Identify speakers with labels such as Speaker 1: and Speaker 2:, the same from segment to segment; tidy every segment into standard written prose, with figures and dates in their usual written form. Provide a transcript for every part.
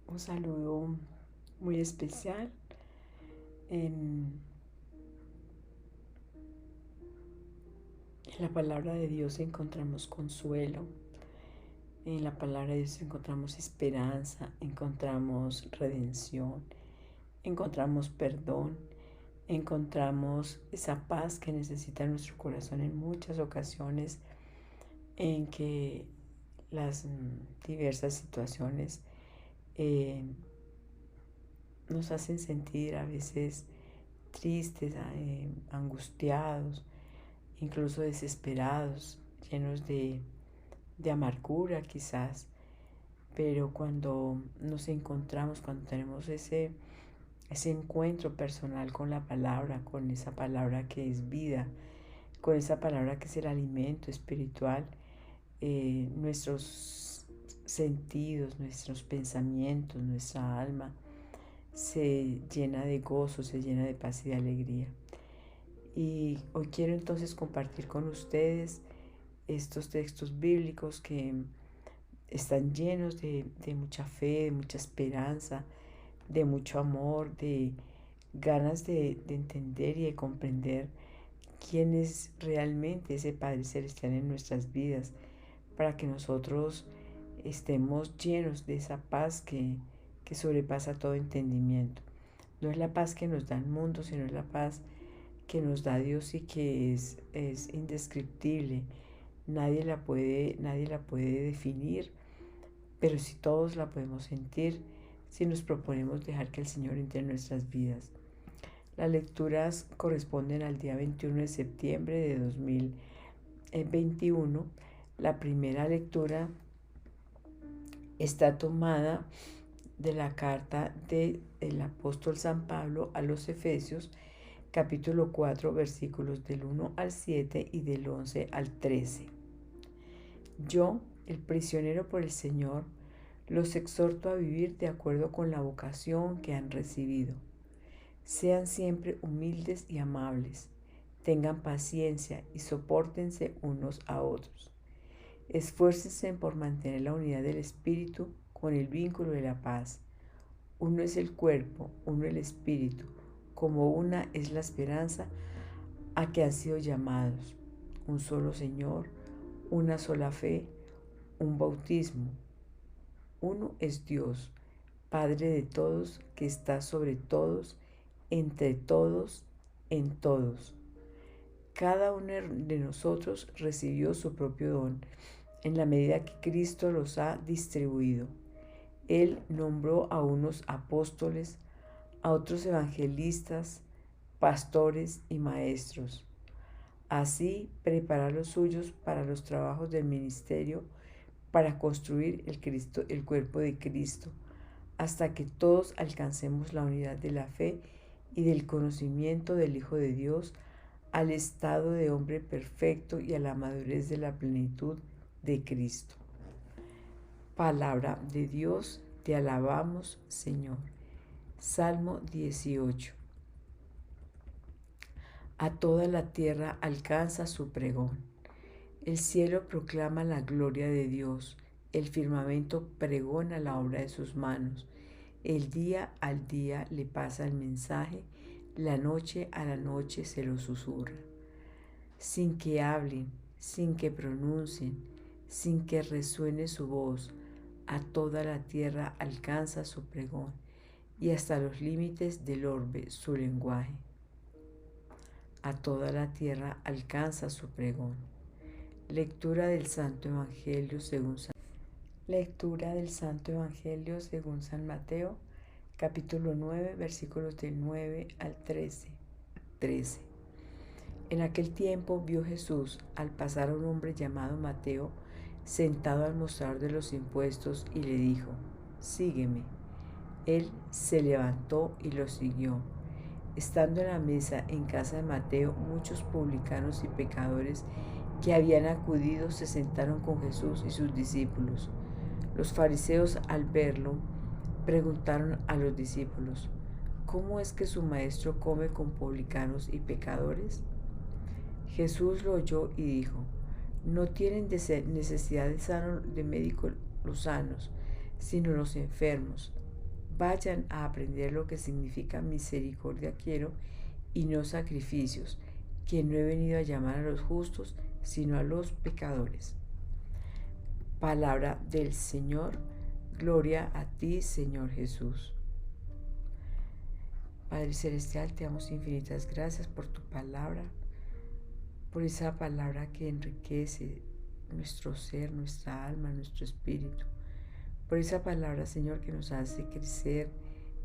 Speaker 1: Un saludo muy especial. En, en la palabra de Dios encontramos consuelo, en la palabra de Dios encontramos esperanza, encontramos redención, encontramos perdón, encontramos esa paz que necesita nuestro corazón en muchas ocasiones en que las diversas situaciones eh, nos hacen sentir a veces tristes, angustiados, incluso desesperados, llenos de amargura quizás. Pero cuando nos encontramos, cuando tenemos ese encuentro personal con la palabra, con esa palabra que es vida, con esa palabra que es el alimento espiritual, nuestros sentidos, nuestros pensamientos, nuestra alma se llena de gozo, se llena de paz y de alegría. Y hoy quiero entonces compartir con ustedes estos textos bíblicos que están llenos de mucha fe, de mucha esperanza, de mucho amor, de ganas de entender y de comprender quién es realmente ese Padre Celestial en nuestras vidas, para que nosotros estemos llenos de esa paz que sobrepasa todo entendimiento. No es la paz que nos da el mundo, sino es la paz que nos da Dios y que es indescriptible. Nadie la puede definir, pero si todos la podemos sentir, si nos proponemos dejar que el Señor entre en nuestras vidas. Las lecturas corresponden al día 21 de septiembre de 2021. La primera lectura está tomada de la carta del apóstol San Pablo a los Efesios, capítulo 4, versículos del 1 al 7 y del 11 al 13. Yo, el prisionero por el Señor, los exhorto a vivir de acuerdo con la vocación que han recibido. Sean siempre humildes y amables, tengan paciencia y sopórtense unos a otros. Esfuércense por mantener la unidad del Espíritu con el vínculo de la paz. Uno es el cuerpo, uno el Espíritu, como una es la esperanza a que han sido llamados. Un solo Señor, una sola fe, un bautismo. Uno es Dios, Padre de todos, que está sobre todos, entre todos, en todos. Cada uno de nosotros recibió su propio don, en la medida que Cristo los ha distribuido. Él nombró a unos apóstoles, a otros evangelistas, pastores y maestros. Así prepara a los suyos para los trabajos del ministerio, para construir el cuerpo de Cristo, hasta que todos alcancemos la unidad de la fe y del conocimiento del Hijo de Dios, al estado de hombre perfecto y a la madurez de la plenitud de Cristo. Palabra de Dios, te alabamos, Señor. Salmo 18. A toda la tierra alcanza su pregón. El cielo proclama la gloria de Dios, el firmamento pregona la obra de sus manos. El día al día le pasa el mensaje, la noche a la noche se lo susurra. Sin que hablen, sin que pronuncien, sin que resuene su voz, a toda la tierra alcanza su pregón y hasta los límites del orbe su lenguaje. A toda la tierra alcanza su pregón. Lectura del Santo Evangelio según San Mateo, capítulo 9, versículos del 9 al 13. En aquel tiempo vio Jesús al pasar a un hombre llamado Mateo sentado al mostrador de los impuestos y le dijo: sígueme. Él se levantó y lo siguió. Estando en la mesa en casa de Mateo, muchos publicanos y pecadores que habían acudido se sentaron con Jesús y sus discípulos. Los fariseos, al verlo, preguntaron a los discípulos: ¿cómo es que su maestro come con publicanos y pecadores? Jesús lo oyó y dijo: no tienen necesidad de médicos los sanos, sino los enfermos. vayan a aprender lo que significa misericordia quiero y no sacrificios, que no he venido a llamar a los justos, sino a los pecadores. Palabra del Señor. Gloria a ti, Señor Jesús. Padre Celestial, te damos infinitas gracias por tu palabra, por esa palabra que enriquece nuestro ser, nuestra alma, nuestro espíritu. Por esa palabra, Señor, que nos hace crecer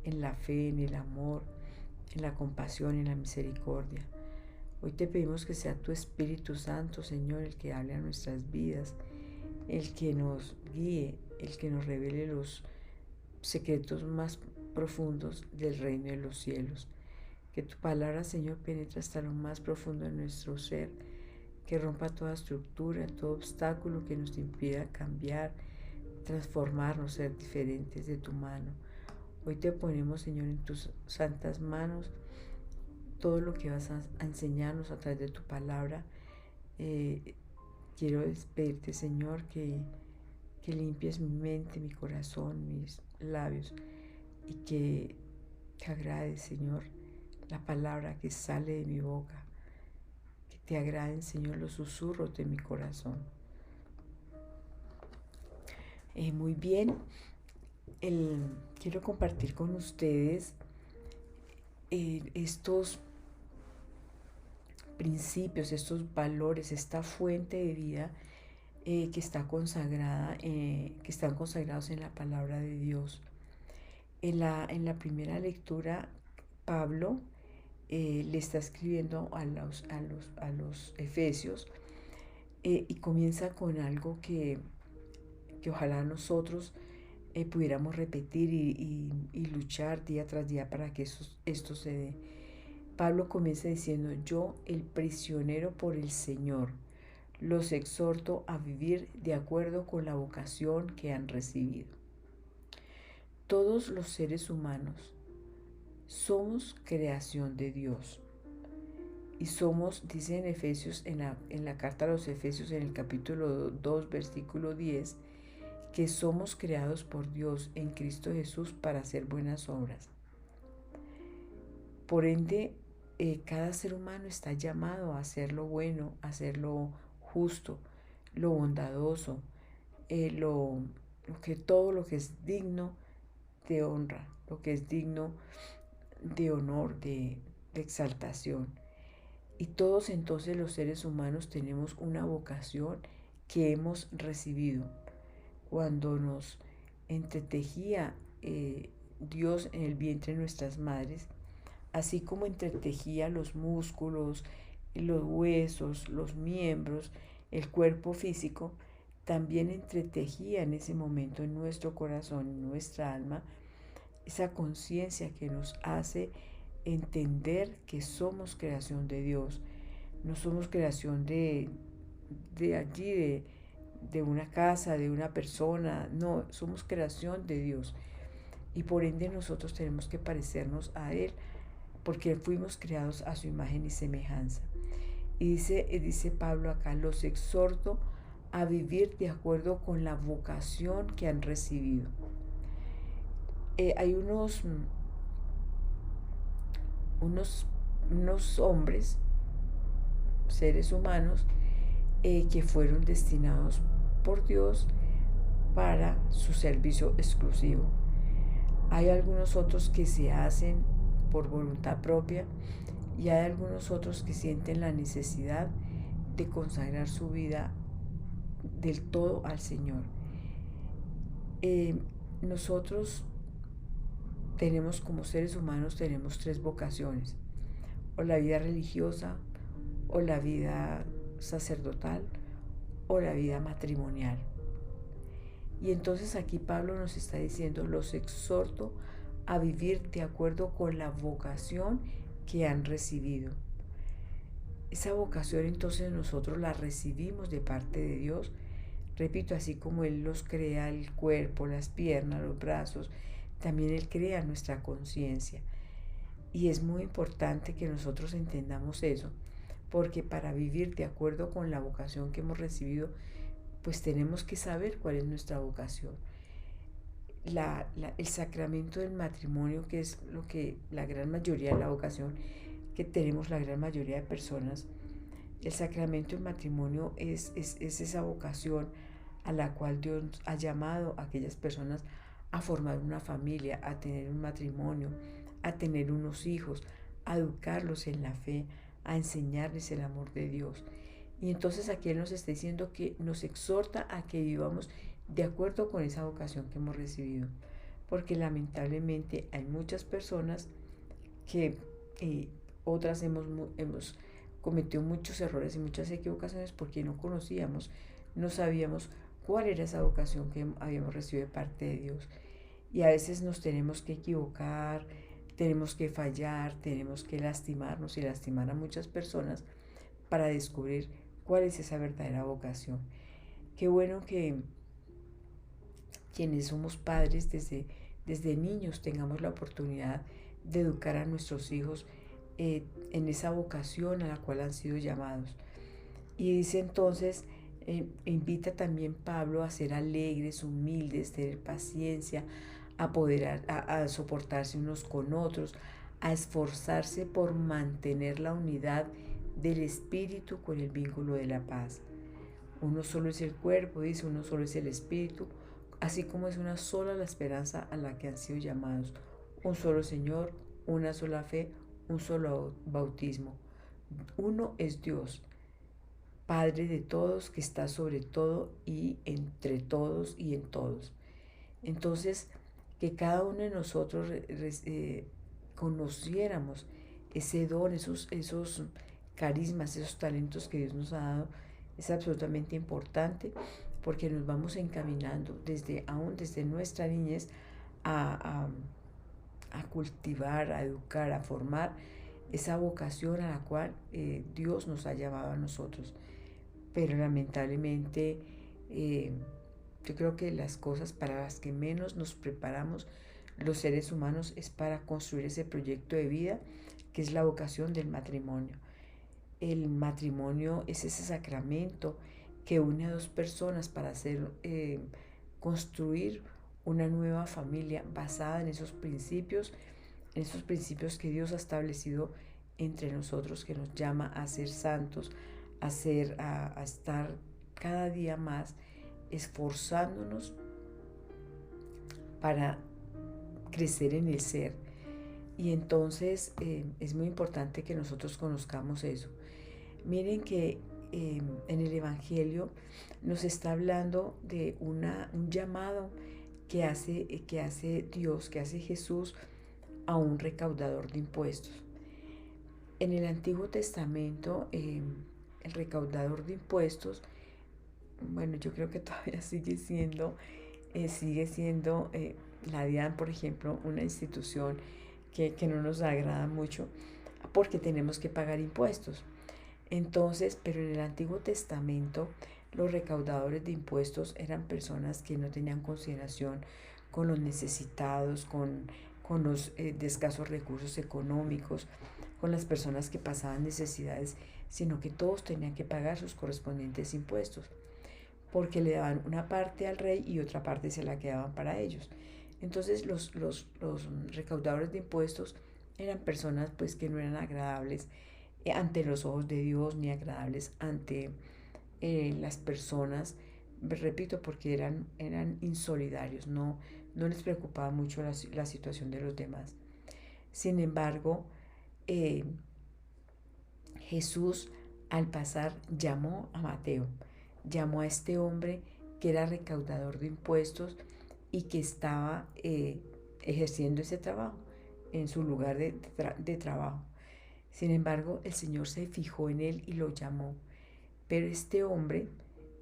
Speaker 1: en la fe, en el amor, en la compasión, en la misericordia. Hoy te pedimos que sea tu Espíritu Santo, Señor, el que hable a nuestras vidas, el que nos guíe, el que nos revele los secretos más profundos del reino de los cielos. Que tu palabra, Señor, penetre hasta lo más profundo de nuestro ser, que rompa toda estructura, todo obstáculo que nos impida cambiar, transformarnos, ser diferentes de tu mano. Hoy te ponemos, Señor, en tus santas manos todo lo que vas a enseñarnos a través de tu palabra. Quiero pedirte, Señor, que limpies mi mente, mi corazón, mis labios y que agrade, Señor, la palabra que sale de mi boca. Que te agraden, Señor, los susurros de mi corazón. Muy bien, quiero compartir con ustedes estos principios, estos valores, esta fuente de vida que está consagrada, que están consagrados en la palabra de Dios. En la primera lectura, Pablo le está escribiendo a los efesios y comienza con algo que ojalá nosotros pudiéramos repetir y luchar día tras día para que esto se dé. Pablo comienza diciendo: yo, el prisionero por el Señor, los exhorto a vivir de acuerdo con la vocación que han recibido. Todos los seres humanos somos creación de Dios. Y somos, dice en Efesios, en la carta a los Efesios, en el capítulo 2, versículo 10, que somos creados por Dios en Cristo Jesús para hacer buenas obras. Por ende, cada ser humano está llamado a hacer lo bueno, a hacer lo justo, lo bondadoso, todo lo que es digno de honra, lo que es digno de honor, de exaltación. Y todos entonces los seres humanos tenemos una vocación que hemos recibido. Cuando nos entretejía Dios en el vientre de nuestras madres, así como entretejía los músculos, los huesos, los miembros, el cuerpo físico, también entretejía en ese momento en nuestro corazón, en nuestra alma, esa conciencia que nos hace entender que somos creación de Dios. No somos creación de allí, de una casa, de una persona. No, somos creación de Dios. Y por ende nosotros tenemos que parecernos a Él, porque fuimos creados a su imagen y semejanza. Y dice Pablo acá: los exhorto a vivir de acuerdo con la vocación que han recibido. Hay unos hombres, seres humanos, que fueron destinados por Dios para su servicio exclusivo. Hay algunos otros que se hacen por voluntad propia y hay algunos otros que sienten la necesidad de consagrar su vida del todo al Señor. Nosotros tenemos, como seres humanos, tenemos tres vocaciones: o la vida religiosa, o la vida sacerdotal, o la vida matrimonial. Y entonces aquí Pablo nos está diciendo: los exhorto a vivir de acuerdo con la vocación que han recibido. Esa vocación entonces nosotros la recibimos de parte de Dios. Repito, así como Él nos crea el cuerpo, las piernas, los brazos, también Él crea nuestra conciencia. Y es muy importante que nosotros entendamos eso, porque para vivir de acuerdo con la vocación que hemos recibido, pues tenemos que saber cuál es nuestra vocación. el sacramento del matrimonio, que es lo que la gran mayoría de la vocación que tenemos la gran mayoría de personas, el sacramento del matrimonio es esa vocación a la cual Dios ha llamado a aquellas personas a formar una familia, a tener un matrimonio, a tener unos hijos, a educarlos en la fe, a enseñarles el amor de Dios. Y entonces aquí Él nos está diciendo que nos exhorta a que vivamos de acuerdo con esa vocación que hemos recibido. Porque lamentablemente hay muchas personas que otras hemos cometido muchos errores y muchas equivocaciones porque no conocíamos, no sabíamos cuál era esa vocación que habíamos recibido de parte de Dios. Y a veces nos tenemos que equivocar, tenemos que fallar, tenemos que lastimarnos y lastimar a muchas personas para descubrir cuál es esa verdadera vocación. Qué bueno que quienes somos padres desde niños tengamos la oportunidad de educar a nuestros hijos en esa vocación a la cual han sido llamados. Y dice entonces, invita también Pablo a ser alegres, humildes, tener paciencia, a soportarse unos con otros, a esforzarse por mantener la unidad del espíritu con el vínculo de la paz. Uno solo es el cuerpo, dice, uno solo es el espíritu, así como es una sola la esperanza a la que han sido llamados. Un solo Señor, una sola fe, un solo bautismo. Uno es Dios, Padre de todos, que está sobre todo y entre todos y en todos. Entonces, que cada uno de nosotros conociéramos ese don, esos carismas, esos talentos que Dios nos ha dado, es absolutamente importante porque nos vamos encaminando aún desde nuestra niñez a, a cultivar, a educar, a formar esa vocación a la cual Dios nos ha llamado a nosotros. Pero lamentablemente yo creo que las cosas para las que menos nos preparamos los seres humanos es para construir ese proyecto de vida que es la vocación del matrimonio. El matrimonio es ese sacramento que une a dos personas para construir una nueva familia basada en esos principios que Dios ha establecido entre nosotros, que nos llama a ser santos, a estar cada día más esforzándonos para crecer en el ser. Y entonces es muy importante que nosotros conozcamos eso. Miren que en el Evangelio nos está hablando de un llamado que hace Dios, que hace Jesús a un recaudador de impuestos. En el Antiguo Testamento, el recaudador de impuestos, bueno, yo creo que todavía sigue siendo la DIAN, por ejemplo, una institución que no nos agrada mucho porque tenemos que pagar impuestos. Entonces, pero en el Antiguo Testamento, los recaudadores de impuestos eran personas que no tenían consideración con los necesitados, con los de escasos recursos económicos, con las personas que pasaban necesidades, sino que todos tenían que pagar sus correspondientes impuestos, porque le daban una parte al rey y otra parte se la quedaban para ellos. Entonces los recaudadores de impuestos eran personas pues que no eran agradables ante los ojos de Dios ni agradables ante las personas, repito, porque eran insolidarios, no les preocupaba mucho la situación de los demás. Sin embargo, Jesús al pasar llamó a Mateo, llamó a este hombre que era recaudador de impuestos y que estaba ejerciendo ese trabajo en su lugar de trabajo. Sin embargo, el Señor se fijó en él y lo llamó. Pero este hombre,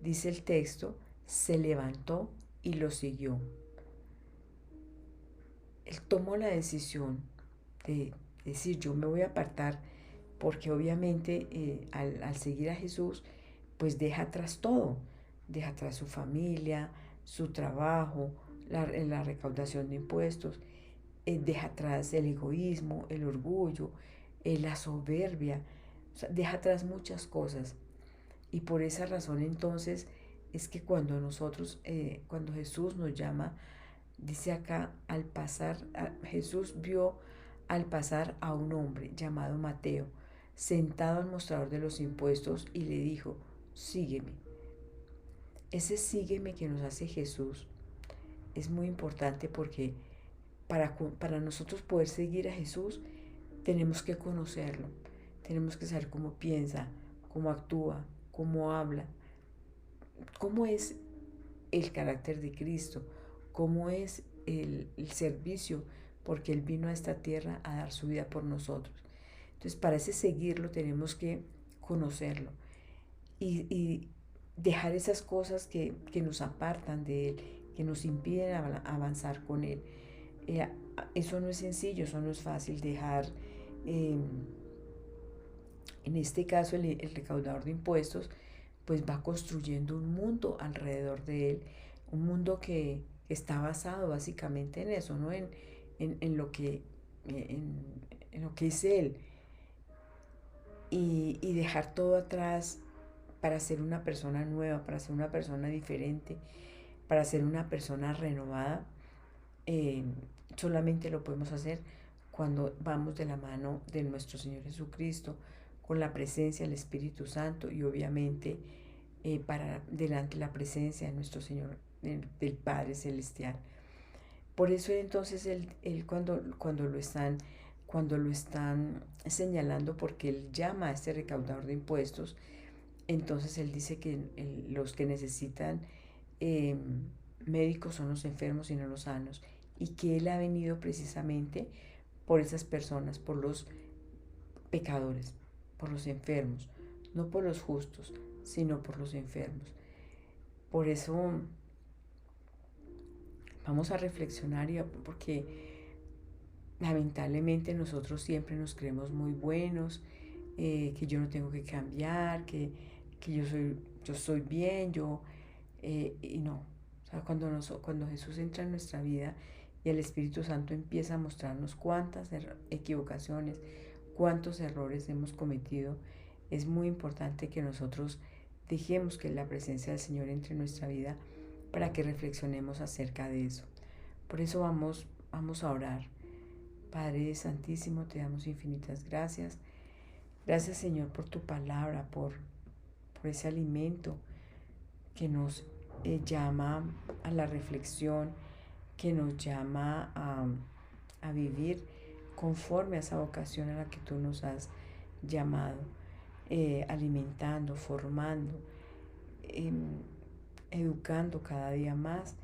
Speaker 1: dice el texto, se levantó y lo siguió. Él tomó la decisión de decir, yo me voy a apartar, porque obviamente al seguir a Jesús, pues deja atrás todo, deja atrás su familia, su trabajo, la recaudación de impuestos, deja atrás el egoísmo, el orgullo, la soberbia, o sea, deja atrás muchas cosas. Y por esa razón entonces es que cuando Jesús nos llama Dice acá, Jesús vio al pasar a un hombre llamado Mateo, sentado al mostrador de los impuestos, y le dijo, sígueme. Ese sígueme que nos hace Jesús es muy importante porque para nosotros poder seguir a Jesús tenemos que conocerlo, tenemos que saber cómo piensa, cómo actúa, cómo habla, cómo es el carácter de Cristo, cómo es el servicio, porque Él vino a esta tierra a dar su vida por nosotros. Entonces, para ese seguirlo tenemos que conocerlo y dejar esas cosas que nos apartan de Él, que nos impiden avanzar con Él. Eso no es sencillo, eso no es fácil dejar, eh, en este caso el recaudador de impuestos, pues va construyendo un mundo alrededor de él, un mundo que está basado básicamente en eso, ¿no? En lo en lo que es él, y dejar todo atrás para ser una persona nueva, para ser una persona diferente, para ser una persona renovada. eh, Solamente lo podemos hacer cuando vamos de la mano de nuestro Señor Jesucristo, con la presencia del Espíritu Santo y obviamente para delante de la presencia de nuestro Señor, del Padre Celestial. Por eso entonces él cuando lo están señalando, porque él llama a este recaudador de impuestos, entonces él dice que los que necesitan eh, médicos son los enfermos y no los sanos, y que él ha venido precisamente por esas personas, por los pecadores, por los enfermos, no por los justos, sino por los enfermos. Por eso vamos a reflexionar, porque lamentablemente nosotros siempre nos creemos muy buenos, que yo no tengo que cambiar, que yo soy bien, y no. O sea, cuando Jesús entra en nuestra vida y el Espíritu Santo empieza a mostrarnos cuántas equivocaciones, cuántos errores hemos cometido, es muy importante que nosotros dejemos que la presencia del Señor entre en nuestra vida para que reflexionemos acerca de eso. Por eso vamos a orar. Padre Santísimo, te damos infinitas gracias. Gracias, Señor, por tu palabra, por ese alimento que nos llama a la reflexión, que nos llama a vivir conforme a esa vocación a la que tú nos has llamado, alimentando, formando, educando cada día más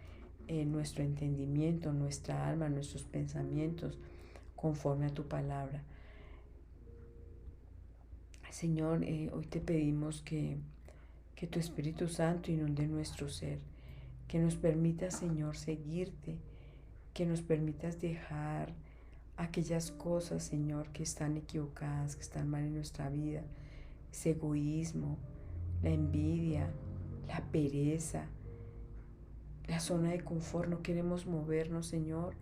Speaker 1: nuestro entendimiento, nuestra alma, nuestros pensamientos, conforme a tu palabra. Señor, hoy te pedimos que tu Espíritu Santo inunde nuestro ser, que nos permita, Señor, seguirte, que nos permitas dejar aquellas cosas, Señor, que están equivocadas, que están mal en nuestra vida, ese egoísmo, la envidia, la pereza, la zona de confort. No queremos movernos, Señor,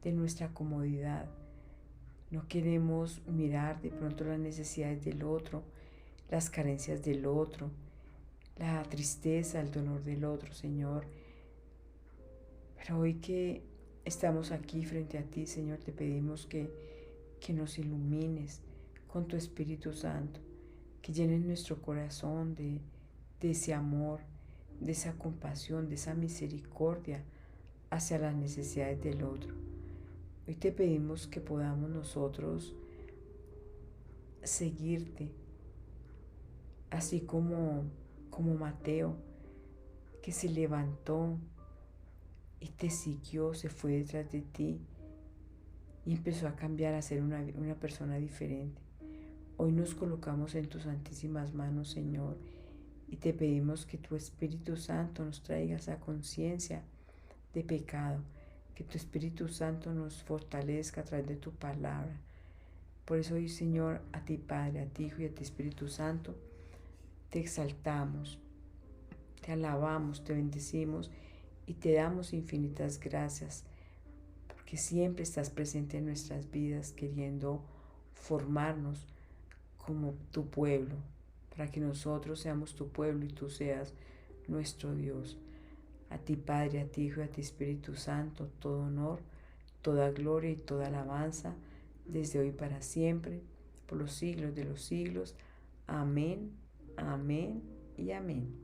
Speaker 1: de nuestra comodidad. No queremos mirar de pronto las necesidades del otro, las carencias del otro, la tristeza, el dolor del otro, Señor. Pero hoy que estamos aquí frente a ti, Señor, te pedimos que nos ilumines con tu Espíritu Santo, que llenes nuestro corazón de ese amor, de esa compasión, de esa misericordia hacia las necesidades del otro. Hoy te pedimos que podamos nosotros seguirte, así como Mateo, que se levantó y te siguió, se fue detrás de ti y empezó a cambiar, a ser una persona diferente. Hoy nos colocamos en tus santísimas manos, Señor, y te pedimos que tu Espíritu Santo nos traiga esa conciencia de pecado, que tu Espíritu Santo nos fortalezca a través de tu palabra. Por eso hoy, Señor, a ti Padre, a ti Hijo y a ti Espíritu Santo, te exaltamos, te alabamos, te bendecimos y te damos infinitas gracias, porque siempre estás presente en nuestras vidas, queriendo formarnos como tu pueblo, para que nosotros seamos tu pueblo y tú seas nuestro Dios. A ti Padre, a ti Hijo y a ti Espíritu Santo, todo honor, toda gloria y toda alabanza, desde hoy para siempre, por los siglos de los siglos. Amén, amén y amén.